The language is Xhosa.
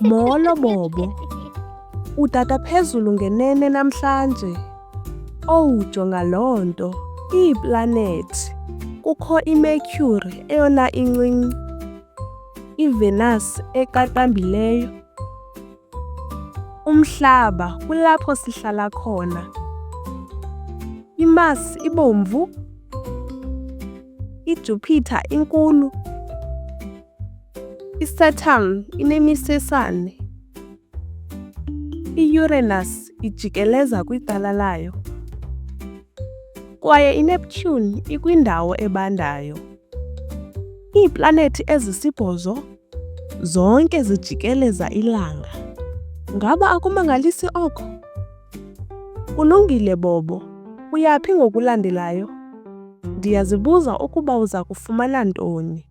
Molo Bobo, udada phezulu ngenene namhlanje. Owu, jonga loo nto, iiplanethi. Kukho iMercury eyona incinci, iVenus eqaqambileyo, uMhlaba kulapho sihlala khona, iMars ibomvu, iJupiter inkulu, iSaturn inemisesane, iUranus ijikeleza kwicala layo, kwaye iNeptune ikwindawo ebandayo. Iiplanethi ezisibhozo zonke zijikeleza ilanga. Ngaba akumangalisi oko? Kulungile Bobo, uyaphi ngokulandelayo? Ndiyazibuza ukuba uza kufumana ntoni.